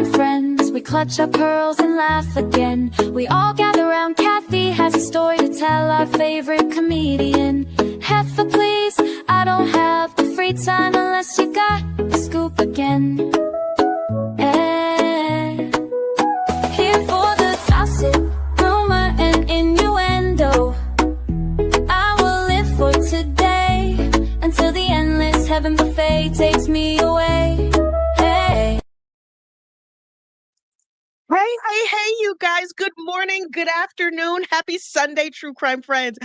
crime friends, we clutch our pearls and laugh again. We all gather round, Kathy has a story to tell, our favorite comedian. Heifer, please, I don't have the free time unless you got the scoop again. Here for the gossip, rumor, and innuendo. I will live for today until the endless heaven buffet takes me away. Hey, you guys. Good morning, good afternoon. Happy Sunday, true crime friends.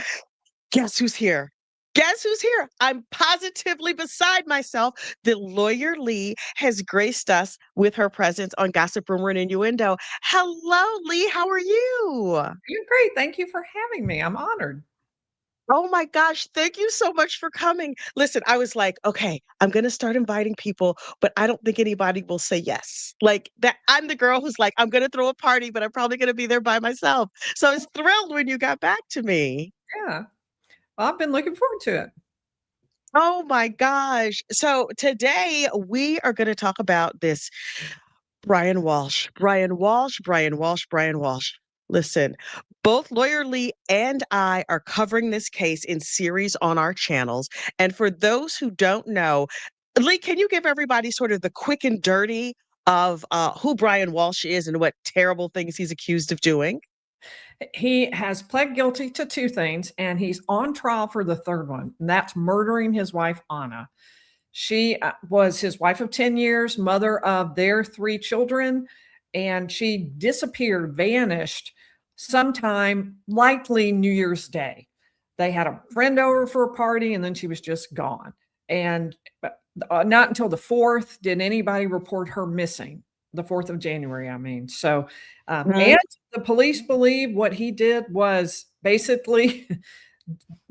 Guess who's here? Guess who's here? I'm positively beside myself that Lawyer Lee has graced us with her presence on Gossip, Rumor, and Innuendo. Hello, Lee. How are you? You're great. Thank you for having me. I'm honored. Oh my gosh, thank you so much for coming. Listen, I was like, okay, I'm going to start inviting people, but I don't think anybody will say yes. Like that, I'm the girl who's like, I'm going to throw a party, but I'm probably going to be there by myself. So I was thrilled when you got back to me. Yeah. Well, I've been looking forward to it. Oh my gosh. So today we are going to talk about this Brian Walshe. Brian Walshe. Listen, both Lawyer Lee and I are covering this case in series on our channels. And for those who don't know, Lee, can you give everybody sort of the quick and dirty of who Brian Walshe is and what terrible things he's accused of doing? He has pled guilty to two things, and he's on trial for the third one, and that's murdering his wife, Anna. She was his wife of 10 years, mother of their 3 children, and she disappeared, vanished sometime, likely New Year's Day. They had a friend over for a party, and then she was just gone. And not until the 4th did anybody report her missing. The 4th of January, I mean. So, and the police believe what he did was basically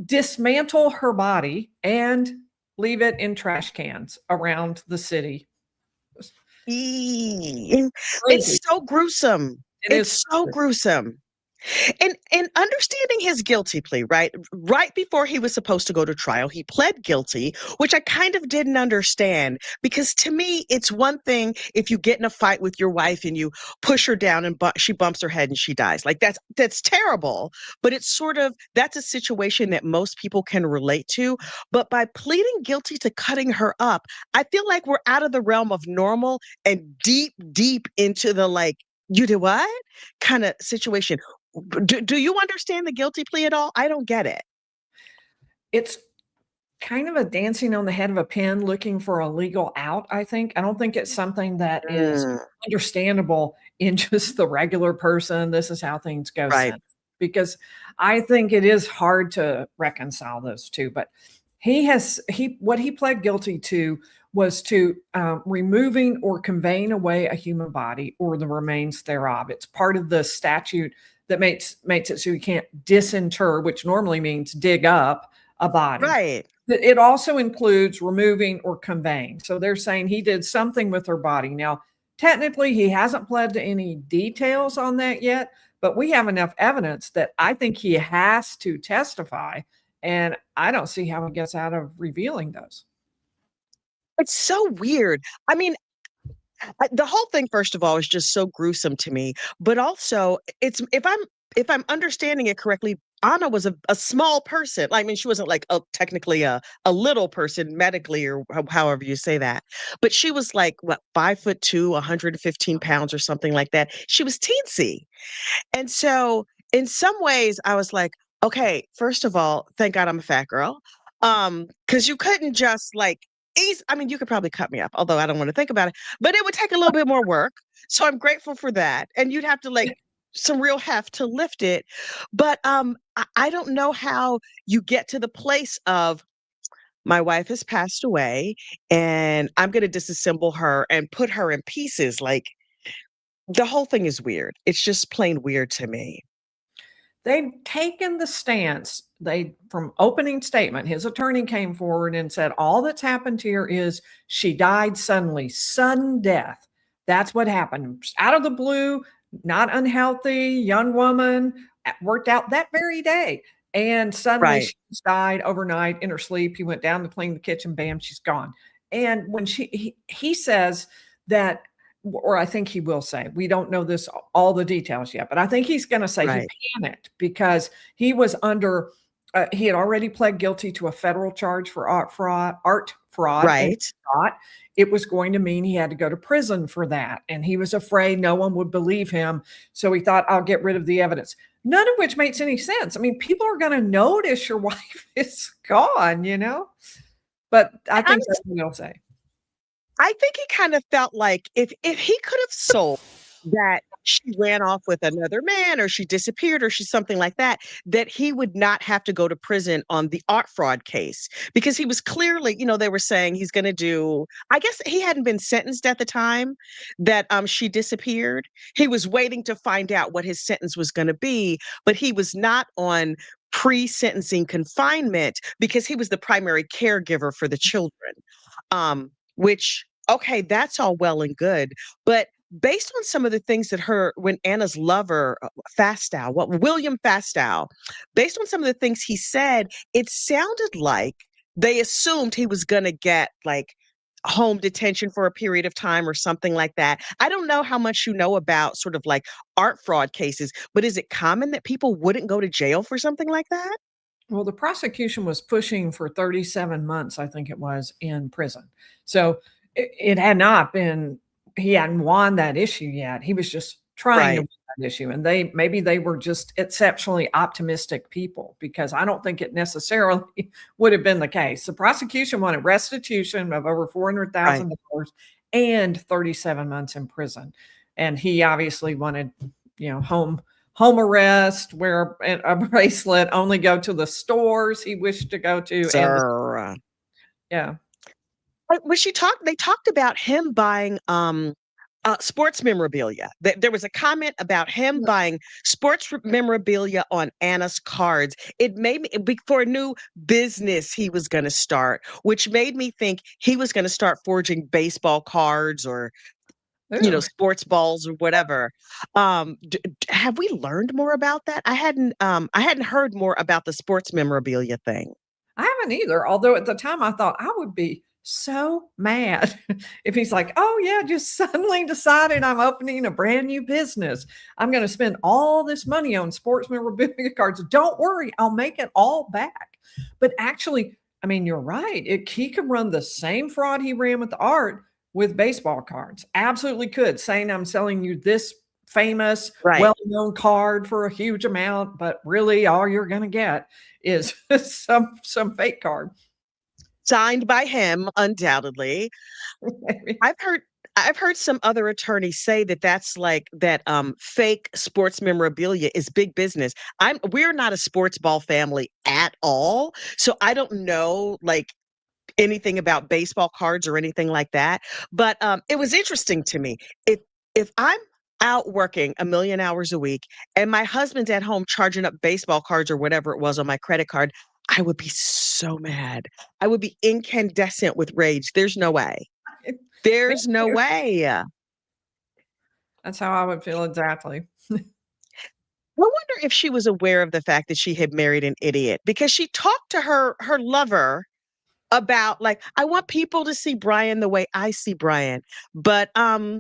dismantle her body and leave it in trash cans around the city. It's so gruesome. It's so gruesome. And understanding his guilty plea, right before he was supposed to go to trial, he pled guilty, which I kind of didn't understand, because to me, it's one thing if you get in a fight with your wife and you push her down and she bumps her head and she dies. Like that's terrible, but it's sort of, that's a situation that most people can relate to. But by pleading guilty to cutting her up, I feel like we're out of the realm of normal and deep into the like, you did what kind of situation. Do you understand the guilty plea at all? I don't get it. It's kind of a dancing on the head of a pin looking for a legal out, I think. I don't think it's something that is understandable in just the regular person. This is how things go. Right. Because I think it is hard to reconcile those two. But what he pled guilty to was to removing or conveying away a human body or the remains thereof. It's part of the statute that makes it so you can't disinter, which normally means dig up a body. Right. It also includes removing or conveying. So they're saying he did something with her body. Now, technically, he hasn't pled to any details on that yet, but we have enough evidence that I think he has to testify, and I don't see how he gets out of revealing those. It's so weird. I mean, the whole thing, first of all, is just so gruesome to me. But also, it's if I'm understanding it correctly, Anna was a small person. I mean, she wasn't like technically a little person medically, or however you say that. But she was like, what, 5'2", 115 pounds or something like that. She was teensy. And so in some ways I was like, okay, first of all, thank God I'm a fat girl. Because you couldn't just like I mean, you could probably cut me up, although I don't want to think about it, but it would take a little bit more work. So I'm grateful for that. And you'd have to like some real heft to lift it. But I don't know how you get to the place of my wife has passed away and I'm going to disassemble her and put her in pieces. Like the whole thing is weird. It's just plain weird to me. They've taken the stance, from opening statement, his attorney came forward and said, all that's happened here is she died suddenly, sudden death. That's what happened. Out of the blue, not unhealthy, young woman, worked out that very day. And suddenly she died overnight in her sleep. He went down to clean the kitchen, bam, she's gone. And when he says that or I think he will say, we don't know this, all the details yet, but I think he's going to say he Right. panicked because he was under, he had already pled guilty to a federal charge for art fraud, and Right. he thought it was going to mean he had to go to prison for that. And he was afraid no one would believe him. So he thought, I'll get rid of the evidence. None of which makes any sense. I mean, people are going to notice your wife is gone, But I think that's what he'll say. I think he kind of felt like if he could have sold that she ran off with another man or she disappeared or she's something like that, that he would not have to go to prison on the art fraud case because he was clearly, they were saying he's going to do, I guess he hadn't been sentenced at the time that she disappeared. He was waiting to find out what his sentence was going to be, but he was not on pre-sentencing confinement because he was the primary caregiver for the children. Which, okay, that's all well and good. But based on some of the things that when Anna's lover, William Fastow, based on some of the things he said, it sounded like they assumed he was going to get like home detention for a period of time or something like that. I don't know how much you know about sort of like art fraud cases, but is it common that people wouldn't go to jail for something like that? Well, the prosecution was pushing for 37 months, I think it was, in prison. So it had not been, he hadn't won that issue yet. He was just trying to Right. win that issue. And maybe they were just exceptionally optimistic people because I don't think it necessarily would have been the case. The prosecution wanted restitution of over Right. $400,000 and 37 months in prison. And he obviously wanted, home arrest, wear a bracelet, only go to the stores he wished to go to, and Sir. yeah. But they talked about him buying sports memorabilia. There was a comment about him buying sports memorabilia on Anna's cards. It made me for a new business he was going to start, which made me think he was going to start forging baseball cards or Ooh, sports balls or whatever. Have we learned more about that? I hadn't heard more about the sports memorabilia thing. I haven't either, although at the time I thought I would be so mad if he's like, "Oh, yeah, just suddenly decided I'm opening a brand new business. I'm gonna spend all this money on sports memorabilia cards. Don't worry, I'll make it all back." But actually, I mean, you're right. He could run the same fraud he ran with the art with baseball cards. Absolutely could, saying, "I'm selling you this famous, Right. well-known card for a huge amount, but really all you're gonna get is some fake card." Signed by him, undoubtedly. I've heard I've heard some other attorneys say that that's like that fake sports memorabilia is big business. We're not a sports ball family at all. So I don't know like anything about baseball cards or anything like that. But it was interesting to me. If I'm out working a million hours a week and my husband's at home charging up baseball cards or whatever it was on my credit card, I would be so mad. I would be incandescent with rage. There's no way. Me There's no too. way. That's how I would feel exactly. I wonder if she was aware of the fact that she had married an idiot because she talked to her lover about like, I want people to see Brian the way I see Brian. But I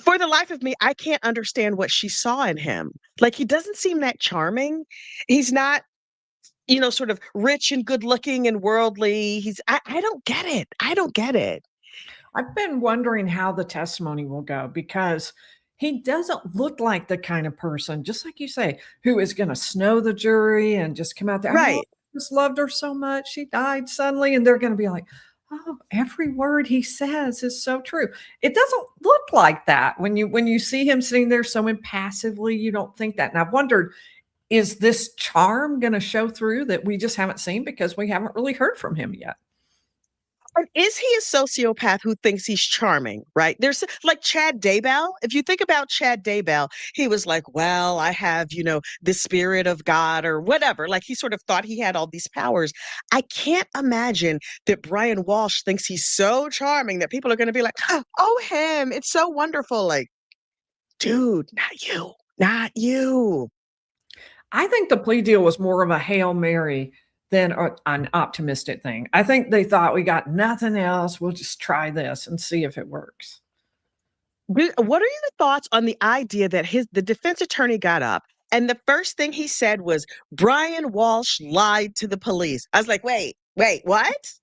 for the life of me, I can't understand what she saw in him. Like he doesn't seem that charming. He's not, sort of rich and good looking and worldly. I don't get it. I don't get it. I've been wondering how the testimony will go because he doesn't look like the kind of person, just like you say, who is going to snow the jury and just come out there. Oh, Right. I just loved her so much. She died suddenly. And they're going to be like, oh, every word he says is so true. It doesn't look like that. When you see him sitting there so impassively, you don't think that. And I've wondered, is this charm going to show through that we just haven't seen because we haven't really heard from him yet? And is he a sociopath who thinks he's charming, right? There's like Chad Daybell. If you think about Chad Daybell, he was like, well, I have, the spirit of God or whatever. Like he sort of thought he had all these powers. I can't imagine that Brian Walsh thinks he's so charming that people are going to be like, oh, him. It's so wonderful. Like, dude, not you, not you. I think the plea deal was more of a Hail Mary than an optimistic thing. I think they thought we got nothing else. We'll just try this and see if it works. What are your thoughts on the idea that the defense attorney got up and the first thing he said was Brian Walsh lied to the police? I was like, wait, what?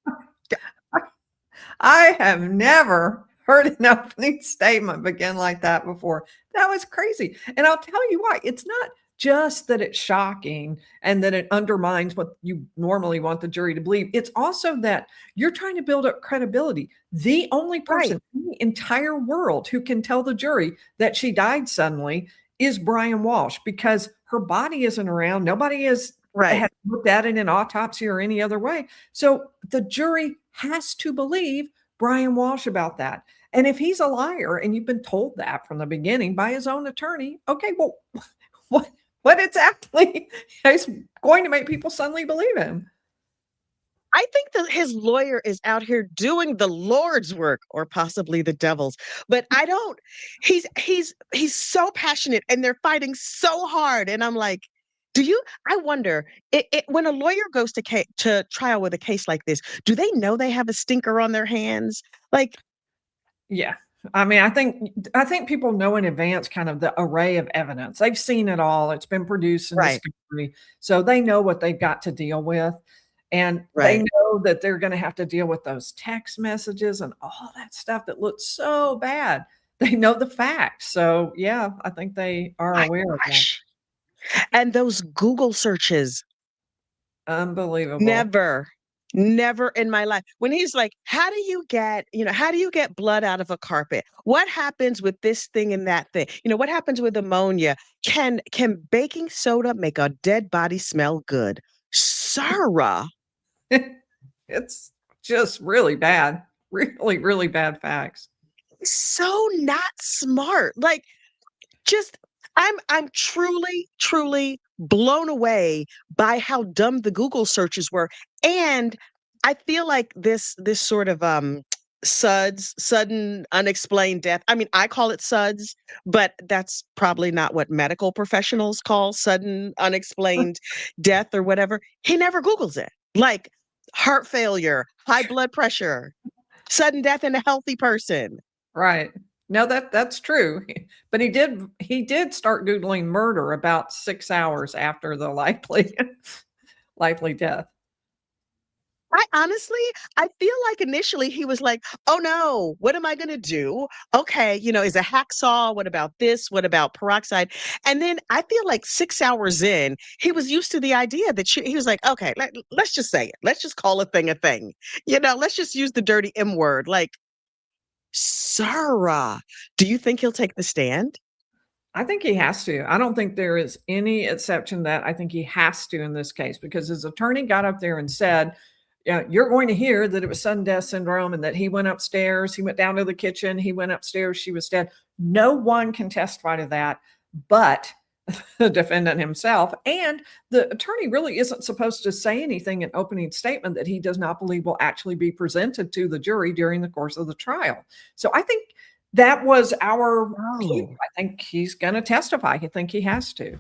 I have never heard an opening statement begin like that before. That was crazy. And I'll tell you why. It's not just that it's shocking and that it undermines what you normally want the jury to believe. It's also that you're trying to build up credibility. The only person in the entire world who can tell the jury that she died suddenly is Brian Walsh, because her body isn't around. Nobody has looked at it in an autopsy or any other way. So the jury has to believe Brian Walsh about that. And if he's a liar and you've been told that from the beginning by his own attorney, okay, well, what exactly is going to make people suddenly believe him? I think that his lawyer is out here doing the Lord's work, or possibly the devil's. But I don't. He's so passionate, and they're fighting so hard. And I'm like, I wonder, when a lawyer goes to trial with a case like this, do they know they have a stinker on their hands? Like, yeah. I mean, I think people know in advance kind of the array of evidence. They've seen it all. It's been produced in discovery. So they know what they've got to deal with. And they know that they're going to have to deal with those text messages and all that stuff that looks so bad. They know the facts. So yeah, I think they are aware of that. And those Google searches. Unbelievable. Never in my life. When he's like, how do you get blood out of a carpet? What happens with this thing and that thing? What happens with ammonia? Can baking soda make a dead body smell good? Sarah. It's just really bad. Really, really bad facts. So not smart. Like, just I'm truly blown away by how dumb the Google searches were. And I feel like this sort of sudden unexplained death. I mean, I call it SUDS, but that's probably not what medical professionals call sudden unexplained death or whatever. He never Googles it. Like heart failure, high blood pressure, sudden death in a healthy person. Right. No, that's true. But he did start Googling murder about 6 hours after the likely death. I feel like initially he was like, oh no, what am I going to do? Okay, is a hacksaw? What about this? What about peroxide? And then I feel like 6 hours in, he was used to the idea that he was like, okay, let's just say it. Let's just call a thing a thing. Let's just use the dirty M word. Like, Sarah, do you think he'll take the stand? I think he has to. I don't think there is any exception that I think he has to in this case, because his attorney got up there and said, yeah, you're going to hear that it was sudden death syndrome and that he went upstairs, he went down to the kitchen, he went upstairs, she was dead. No one can testify to that but the defendant himself. And the attorney really isn't supposed to say anything in opening statement that he does not believe will actually be presented to the jury during the course of the trial. So I think that was our clue. I think he's going to testify. I think he has to.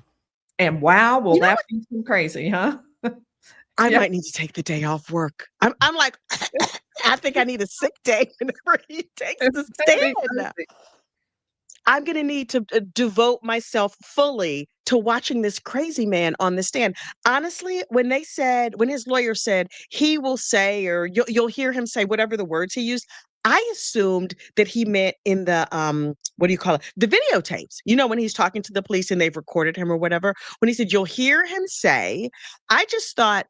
And wow, will that be some crazy, huh? I might need to take the day off work. I'm like, I think I need a sick day whenever he takes the stand. I'm going to need to devote myself fully to watching this crazy man on the stand. Honestly, when his lawyer said he will say, or you'll hear him say whatever the words he used, I assumed that he meant in the what do you call it? The videotapes. When he's talking to the police and they've recorded him or whatever. When he said you'll hear him say, I just thought,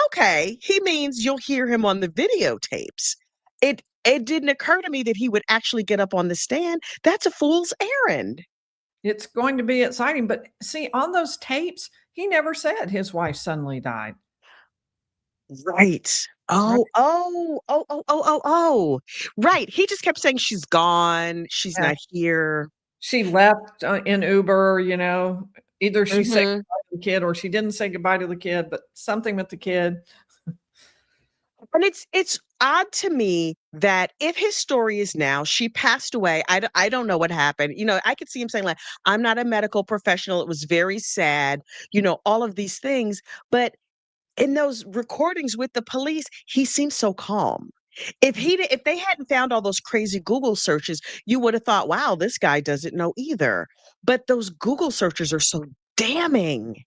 okay, he means you'll hear him on the videotapes. It didn't occur to me that he would actually get up on the stand. That's a fool's errand. It's going to be exciting. But see, on those tapes, he never said his wife suddenly died. Right. Oh. Right. He just kept saying she's gone. She's not here. She left in Uber, either she said goodbye to the kid or she didn't say goodbye to the kid, but something with the kid. And it's odd to me that if his story is now she passed away, I don't know what happened. I could see him saying like, I'm not a medical professional. It was very sad, all of these things. But in those recordings with the police, he seems so calm. If they hadn't found all those crazy Google searches, you would have thought, wow, this guy doesn't know either. But those Google searches are so damning.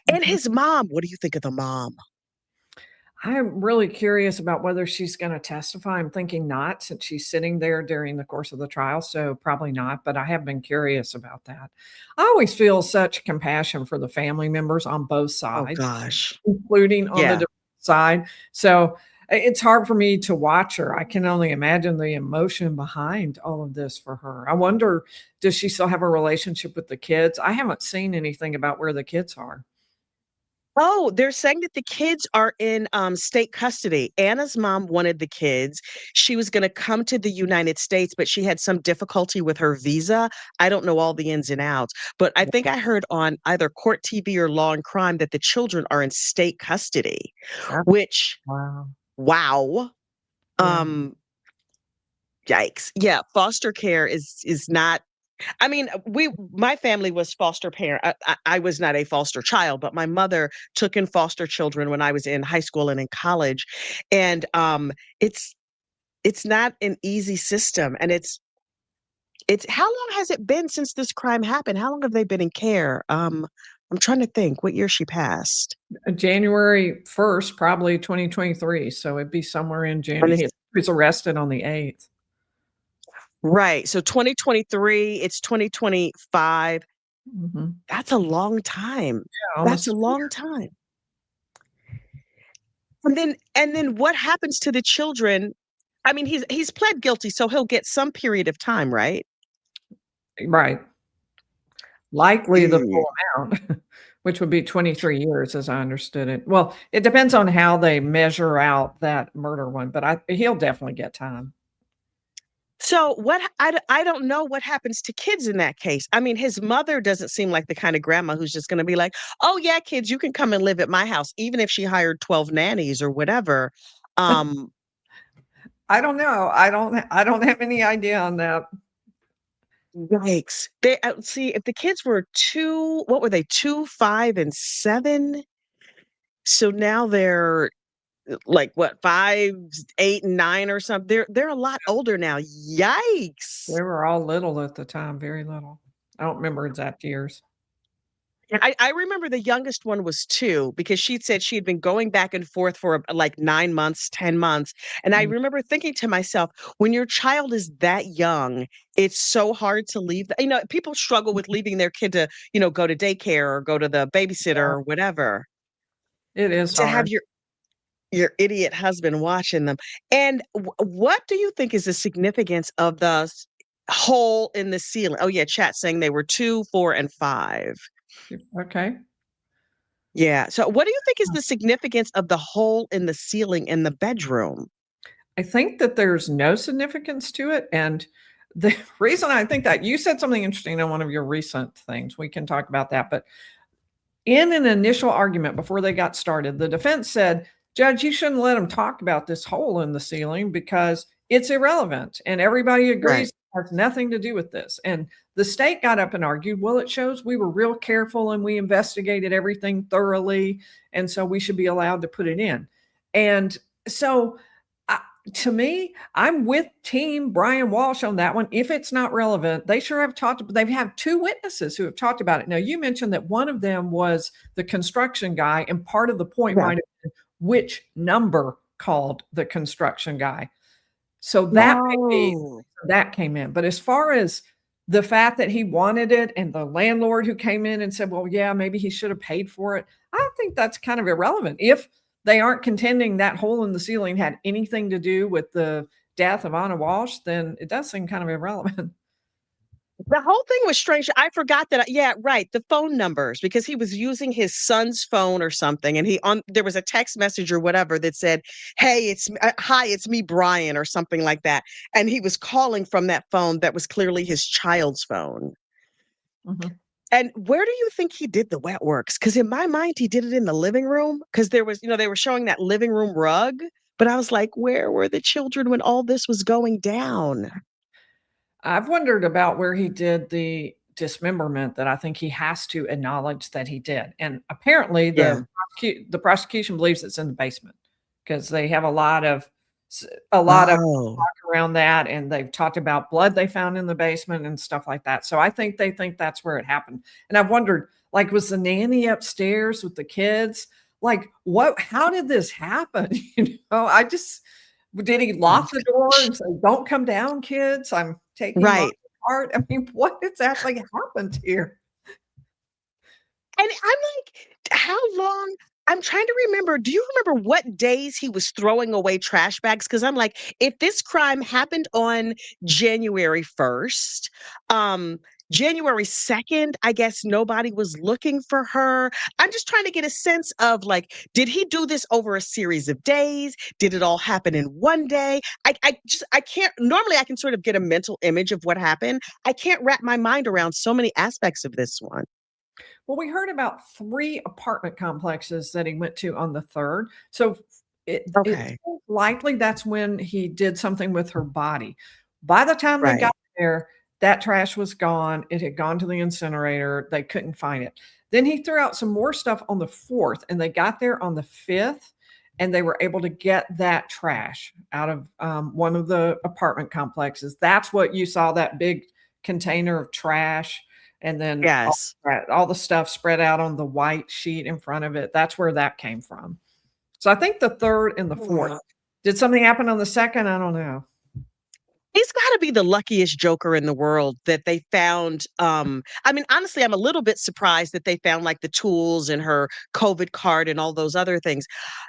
And Mhm. his mom, what do you think of the mom? I'm really curious about whether she's gonna testify. I'm thinking not, since she's sitting there during the course of the trial, so probably not, but I have been curious about that. I always feel such compassion for the family members on both Oh sides, gosh. including on the Yeah. defense side. So, it's hard for me to watch her. I can only imagine the emotion behind all of this for her. I wonder, does she still have a relationship with the kids? I haven't seen anything about where the kids are. Oh, they're saying that the kids are in state custody. Anna's mom wanted the kids. She was going to come to the United States, but she had some difficulty with her visa. I don't know all the ins and outs, but I think I heard on either Court TV or Law and Crime that the children are in state custody, That's which, wow. wow. Yeah. Um, yikes. Yeah, foster care is not. I mean, my family was foster parent. I was not a foster child, but my mother took in foster children when I was in high school and in college, and it's it's not an easy system, and it's how long has it been since this crime happened? How long have they been in care? I'm trying to think what year she passed, January 1st, probably 2023, so it'd be somewhere in and January. it's He was arrested on the 8th. right. So 2023, it's 2025. Mhm. That's a long time. Yeah, That's a almost 3 long years. time. And then what happens to the children? I mean, he's pled guilty, so he'll get some period of time, right? Right. Likely the Mm. full amount, which would be 23 years as I understood it. Well, it depends on how they measure out that murder one, but he'll definitely get time. So I don't know what happens to kids in that case. I mean, his mother doesn't seem like the kind of grandma who's just gonna be like, "Oh, yeah, kids, you can come and live at my house," even if she hired 12 nannies or whatever. Um, I don't know. I don't have any idea on that. yikes. See, if the kids were 2, what were they? 2, 5, and 7? So now they're like what, 5, 8, and 9 or something. They're a lot older now. They Yikes. were all little at the time, very little. I don't remember exact years. And I remember the youngest one was 2 because she said she had been going back and forth for like 9 months, 10 months. And I Mm, remember thinking to myself, when your child is that young, it's so hard to leave. People struggle with leaving their kid to, go to daycare or go to the babysitter yeah, or whatever. it is To have hard. your idiot husband watching them. And what do you think is the significance of the hole in the ceiling? Oh yeah, chat saying they were 2, 4, and 5. Okay. Yeah. So what do you think is the significance of the hole in the ceiling in the bedroom? I think that there's no significance to it, and the reason I think that you said something interesting in one of your recent things, we can talk about that, but in an initial argument before they got started, the defense said, "Judge, you shouldn't let him talk about this hole in the ceiling because it's irrelevant, and everybody Right. agrees it has nothing to do with this." And the state got up and argued, "Well, it shows we were real careful and we investigated everything thoroughly, and so we should be allowed to put it in." And so I to me, I'm with team Brian Walsh on that one. If it's not relevant, they sure have talked. They've had 2 witnesses who have talked about it. Now, you mentioned that one of them was the construction guy, and part of the point Yeah. might have been which number called the construction guy. So that may be No. that came in. But as far as the fact that he wanted it and the landlord who came in and said, "Well, yeah, maybe he should have paid for it," I think that's kind of irrelevant. If they aren't contending that hole in the ceiling had anything to do with the death of Anna Walsh, then it does seem kind of irrelevant. The whole thing was strange. I forgot that. Yeah, right. The phone numbers, because he was using his son's phone or something, and there was a text message or whatever that said, "Hey, hi, it's me, Brian," or something like that. And he was calling from that phone that was clearly his child's phone. Mhm. And where do you think he did the wet works? Because in my mind, he did it in the living room. Because there was, they were showing that living room rug, but I was like, where were the children when all this was going down? I've wondered about where he did dismemberment that I think he has to acknowledge that he did. And apparently Yeah. the prosecution believes it's in the basement because they have a lot of Oh, around that, and they've talked about blood they found in the basement and stuff like that. So I think they think that's where it happened. And I've wondered, like, was the nanny upstairs with the kids? Like, how did this happen? Did he lock the door and say, "Don't come down, kids? I'm taking mom right. apart." I mean, what exactly happened here? And I'm like, how long? I'm trying to remember. Do you remember what days he was throwing away trash bags? Because I'm like, if this crime happened on January 1st, January 2nd, I guess nobody was looking for her. I'm just trying to get a sense of like, did he do this over a series of days? Did it all happen in one day? I can't, normally I can sort of get a mental image of what happened. I can't wrap my mind around so many aspects of this one. Well, we heard about 3 apartment complexes that he went to on the 3rd. So it's Okay. likely that's when he did something with her body. By the time they Right. got there, that trash was gone. It had gone to the incinerator. They couldn't find it. Then he threw out some more stuff on the 4th, and they got there on the 5th, and they were able to get that trash out of one of the apartment complexes. That's what you saw, that big container of trash. And then Yes. all the stuff spread out on the white sheet in front of it. That's where that came from. So I think the 3rd and the 4th. Wow. Did something happen on the 2nd? I don't know. He's gotta be the luckiest joker in the world that they found, I mean, honestly, I'm a little bit surprised that they found, like, the tools and her COVID card and all those other things.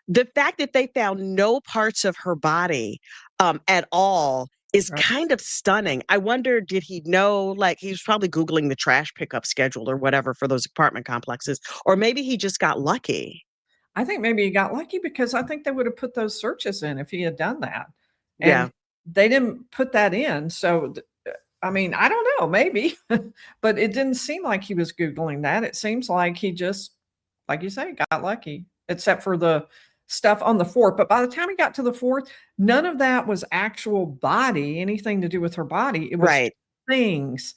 The fact that they found no parts of her body, at all is Right. kind of stunning. I wonder, did he know, like, he was probably Googling the trash pickup schedule or whatever for those apartment complexes, or maybe he just got lucky. I think maybe he got lucky because I think they would have put those searches in if he had done that. And Yeah. they didn't put that in. So, I mean, I don't know, maybe, but it didn't seem like he was Googling that. It seems like he just, like you say, got lucky, except for the stuff on the 4th. But by the time he got to the 4th, none of that was actual body, anything to do with her body. It was Right. things.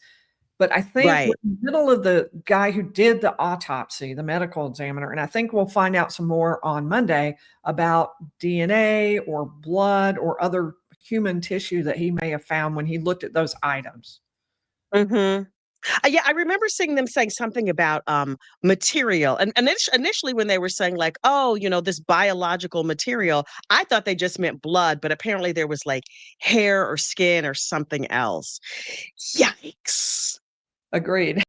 But I think we're Right. in the middle of the guy who did the autopsy, the medical examiner, and I think we'll find out some more on Monday about DNA or blood or other human tissue that he may have found when he looked at those items. Mhm. Yeah, I remember seeing them saying something about, material, and initially when they were saying like, "Oh, this biological material," I thought they just meant blood, but apparently there was, like, hair or skin or something else. Yikes. Agreed.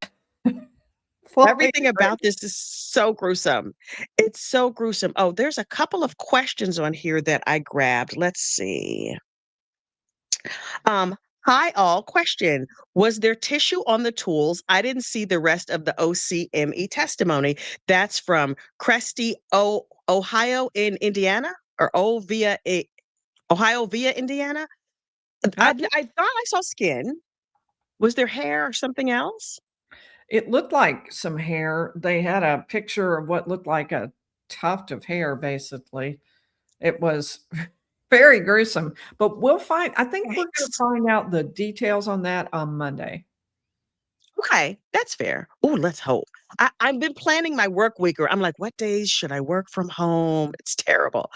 Fully Everything agreed. about this is so gruesome. It's so gruesome. Oh, there's a couple of questions on here that I grabbed. Let's see. Um, Hi all. Question. Was there tissue on the tools? I didn't see the rest of the OCME testimony. That's from Cresty, Ohio in Indiana, or Ohio via Indiana. Uh, I thought I saw skin. Was there hair or something else? it looked like some hair. They had a picture of what looked like a tuft of hair, basically. It was very gruesome, but I think we're gonna Yikes. find out the details on that on Monday. Okay, that's fair. Oh, let's hope. I've been planning my work week, or I'm like, what days should I work from home? It's terrible.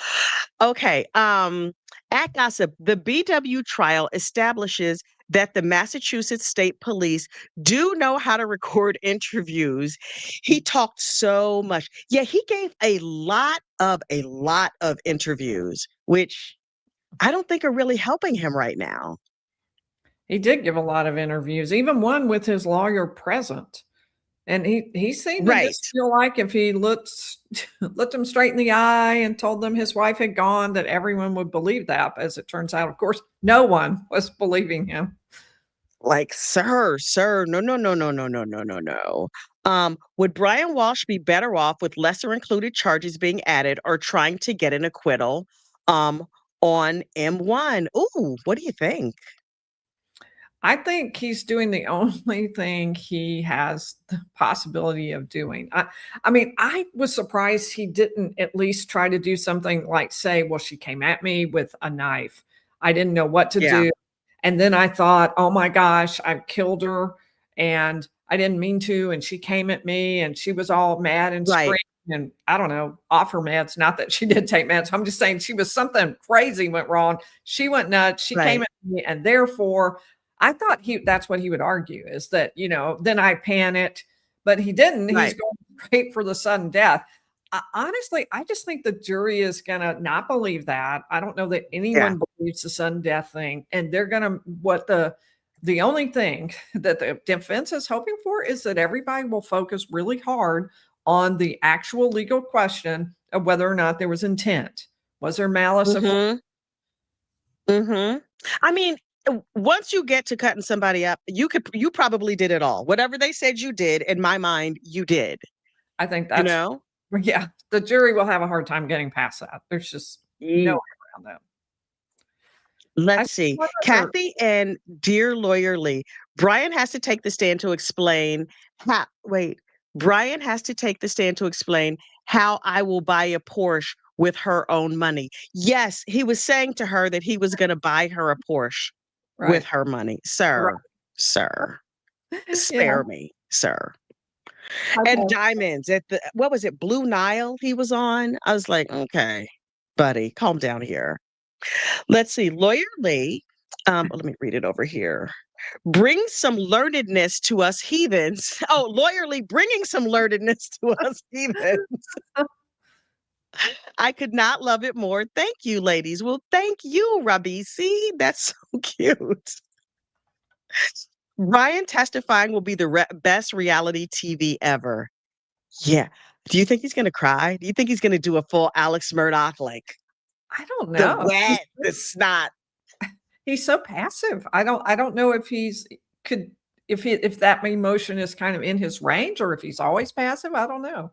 Okay, at Gossip, the BW trial establishes that the Massachusetts State Police do know how to record interviews. He talked so much. Yeah, he gave a lot of interviews, which I don't think are really helping him right now. He did give a lot of interviews, even one with his lawyer present. And he seemed to Right. just feel like if he looked him straight in the eye and told them his wife had gone, that everyone would believe that. As it turns out, of course, no one was believing him. Like, sir, no, no, no, no, no, no, no, no, no. Would Brian Walsh be better off with lesser included charges being added or trying to get an acquittal um on M1? Ooh, what do you think? I think he's doing the only thing he has the possibility of doing. I mean, I was surprised he didn't at least try to do something like say, well, she came at me with a knife. I didn't know what to Yeah. do. And then I thought, oh my gosh, I've killed her and I didn't mean to, and she came at me, and she was all mad and Right. screaming, and I don't know, off her meds. Not that she did take meds. I'm just saying she was something crazy went wrong. She went nuts. She came Right. at me, and therefore, I thought that's what he would argue is that, then I panicked, but he didn't. He's Right. going straight for the sudden death. Honestly, I just think the jury is going to not believe that. I don't know that Yeah. anyone believes the sudden death thing. And they're going to, the only thing that the defense is hoping for is that everybody will focus really hard on the actual legal question of whether or not there was intent. Was there malice of Mhm. Mhm. I mean, once you get to cutting somebody up, you probably did it all. Whatever they said you did, in my mind, you did, I think you that's know? yeah, the jury will have a hard time getting past that. There's just no way around that. I Let's think see. one other Kathy and Dear Lawyer Lee, Brian has to take the stand to explain how wait, Brian has to take the stand to explain how I will buy a Porsche with her own money. Yes, he was saying to her that he was going to buy her a Porsche with right. her money. Right. Sir, Yeah. spare me, sir. And Okay. diamonds at the what was it? Blue Nile he was on. I was like, "Okay, buddy, calm down here." Let's see. Lawyer Lee, let me read it over here. Bring some learnedness to us heathens. Oh, Lawyer Lee bringing some learnedness to us heathens. I could not love it more. Thank you, ladies. Well, thank you, Rabisi. That's so cute. Ryan testifying will be the best reality TV ever. Yeah. Do you think he's going to cry? Do you think he's going to do a full Alex Murdoch, like I don't the know. wet, the snot? He's so passive. I don't know if if that emotion is kind of in his range or if he's always passive. I don't know.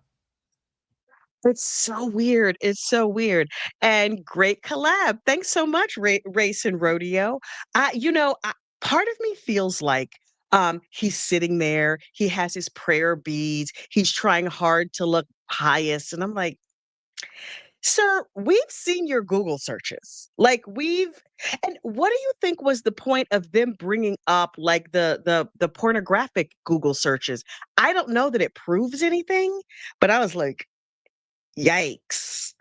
It's so weird. It's so weird. And great collab. Thanks so much, Race and Rodeo. Part of me feels like he's sitting there, he has his prayer beads, he's trying hard to look pious. And I'm like, sir, we've seen your Google searches. And what do you think was the point of them bringing up like the pornographic Google searches? I don't know that it proves anything, but I was like, yikes.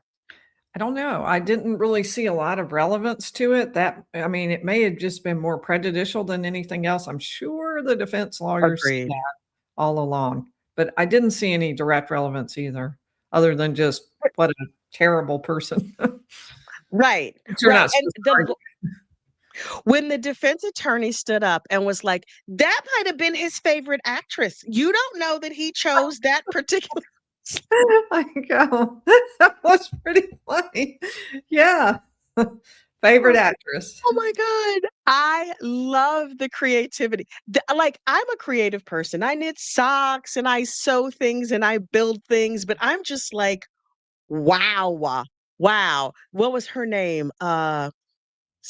I don't know. I didn't really see a lot of relevance to it. I mean, it may have just been more prejudicial than anything else. I'm sure the defense lawyers said Agreed. that all along, but I didn't see any direct relevance either, other than just what a terrible person. Right, You're right. not And supposed to argue. when the defense attorney stood up and was like, that might have been his favorite actress. You don't know that he chose that particular. I go. That was pretty funny. Yeah. Favorite actress. Oh my God. I love the creativity. Like, I'm a creative person. I knit socks and I sew things and I build things, but I'm just like, wow. Wow. What was her name?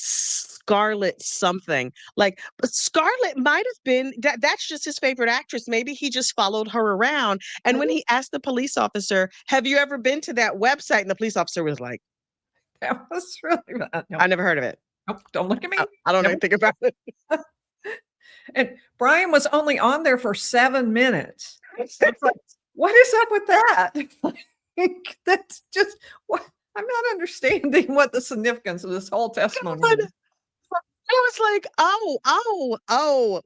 Scarlett something. Like, but Scarlett might have been that's just his favorite actress. Maybe he just followed her around. And when he asked the police officer, "Have you ever been to that website?" And the police officer was like, That was really bad. "I Nope. never heard of it. Nope. Don't look at me. I don't know Nope. anything about it." And Brian was only on there for 7 minutes. It's like, what is up with that? Like, that's just what I'm not understanding what the significance of this whole testimony But is. I was like, oh,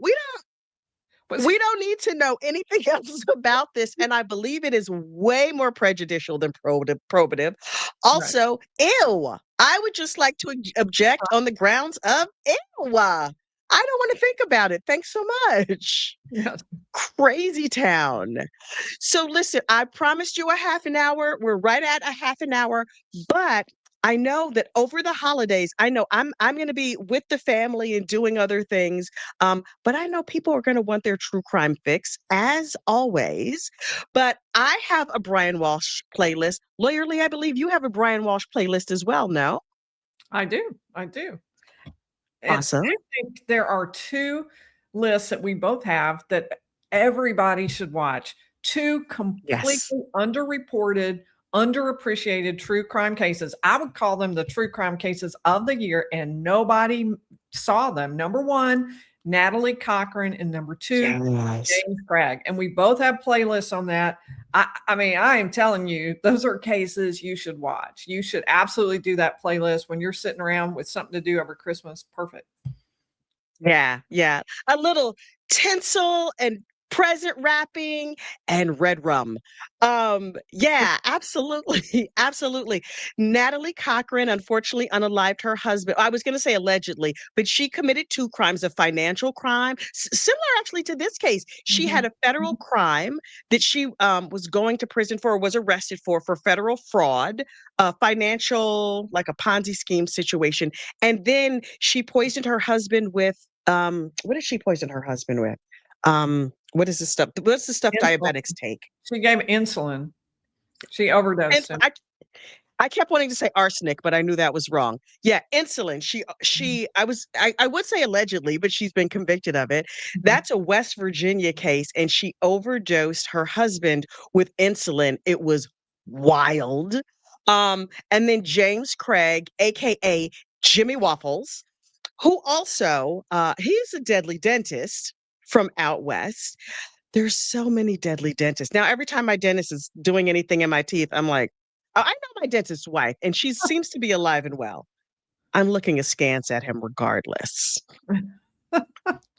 Was we don't need to know anything else about this. And I believe it is way more prejudicial than probative. right. Also, ew. I would just like to object on the grounds of ew. I don't want to think about it. Thanks so much. Yes. Crazy town. So listen, I promised you a half an hour. We're right at a half an hour, but I know that over the holidays, I know I'm going to be with the family and doing other things. But I know people are going to want their true crime fix as always. But I have a Brian Walsh playlist. Lawyer Lee, I believe you have a Brian Walsh playlist as well. No, I do. I do. And awesome. I think there are 2 lists that we both have that everybody should watch. 2 Yes. completely underreported, underappreciated true crime cases. I would call them the true crime cases of the year, and nobody saw them. Number 1 Natalie Cochran, and number 2, Yes. James Craig. And we both have playlists on that. I mean, I am telling you, those are cases you should watch. You should absolutely do that playlist when you're sitting around with something to do over Christmas. Perfect. Yeah, yeah. A little tinsel and present wrapping and red rum. Yeah, absolutely. Absolutely. Natalie Cochran unfortunately unalived her husband. I was going to say allegedly, but she committed 2 crimes of financial crime, similar actually to this case. She had a federal crime that she was going to prison for, or was arrested for federal fraud, financial, like a Ponzi scheme situation. And then she poisoned her husband with what did she poison her husband with? What is this stuff? What's the stuff Insulin. diabetics take? She gave insulin. She overdosed him. I kept wanting to say arsenic, but I knew that was wrong. Yeah, insulin. I would say allegedly, but she's been convicted of it. That's a West Virginia case, and she overdosed her husband with insulin. It was wild. And then James Craig, aka Jimmy Waffles, who also he's a deadly dentist from out west. There's so many deadly dentists. Now, every time my dentist is doing anything in my teeth, I'm like, "Oh, I know my dentist's wife, and she seems to be alive and well." I'm looking askance at him regardless.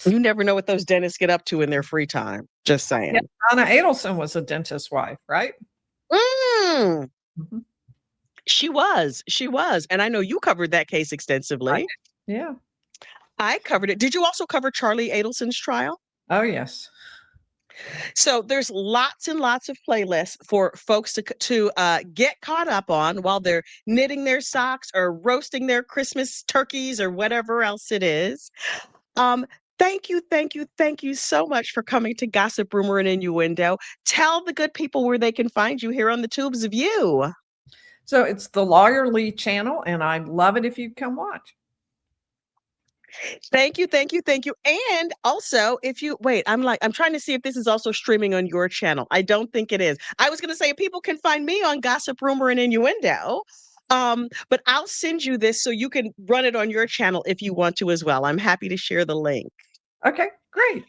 You never know what those dentists get up to in their free time. Just saying. Yeah, Anna Adelson was a dentist's wife, right? Mm, Mhm. she was. She was. And I know you covered that case extensively. Yeah. I covered it. Did you also cover Charlie Adelson's trial? Oh, yes. So there's lots and lots of playlists for folks to get caught up on while they're knitting their socks or roasting their Christmas turkeys or whatever else it is. Thank you, thank you, thank you so much for coming to Gossip, Rumor, and Innuendo. Tell the good people where they can find you here on the Tubes of You. So it's the Lawyer Lee channel, and I'd love it if you'd come watch. Thank you, thank you, thank you. And also, if you wait, I'm trying to see if this is also streaming on your channel. I don't think it is. I was going to say people can find me on Gossip, Rumor, and Innuendo. But I'll send you this so you can run it on your channel if you want to as well. I'm happy to share the link. Okay, great.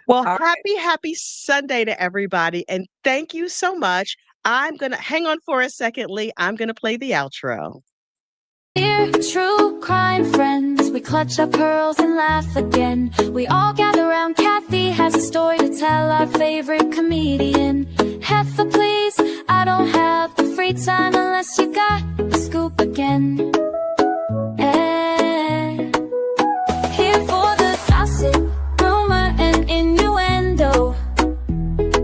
Well, All happy Sunday to everybody. And thank you so much. I'm going to hang on for a second, Lee. I'm going to play the outro. Dear true crime friends, we clutch our pearls and laugh again. We all gather around, Kathy has a story to tell, our favorite comedian. Heifer, please, I don't have the free time unless you got the scoop again. Here for the gossip, rumor, and innuendo.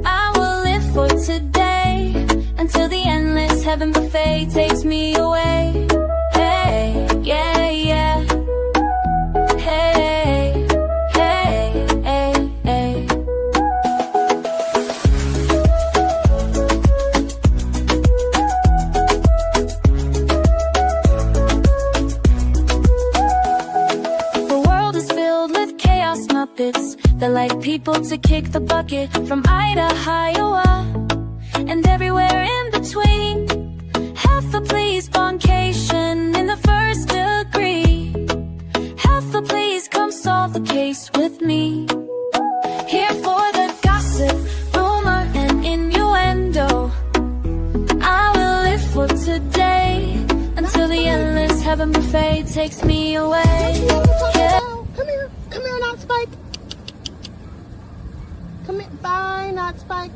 I will live for today until the endless heaven buffet takes me away. Yeah, yeah. Hey, hey, hey, hey. The world is filled with chaos muppets that like people to kick the bucket from Idaho, Iowa, and everywhere in between. Heifer, please, boncation in the first degree. Heifer, please, come solve the case with me. Here for the gossip, rumor, and innuendo. I will live for today until the endless heaven buffet takes me away. Yeah. Come here, not Spike. Come here, bye, not Spike.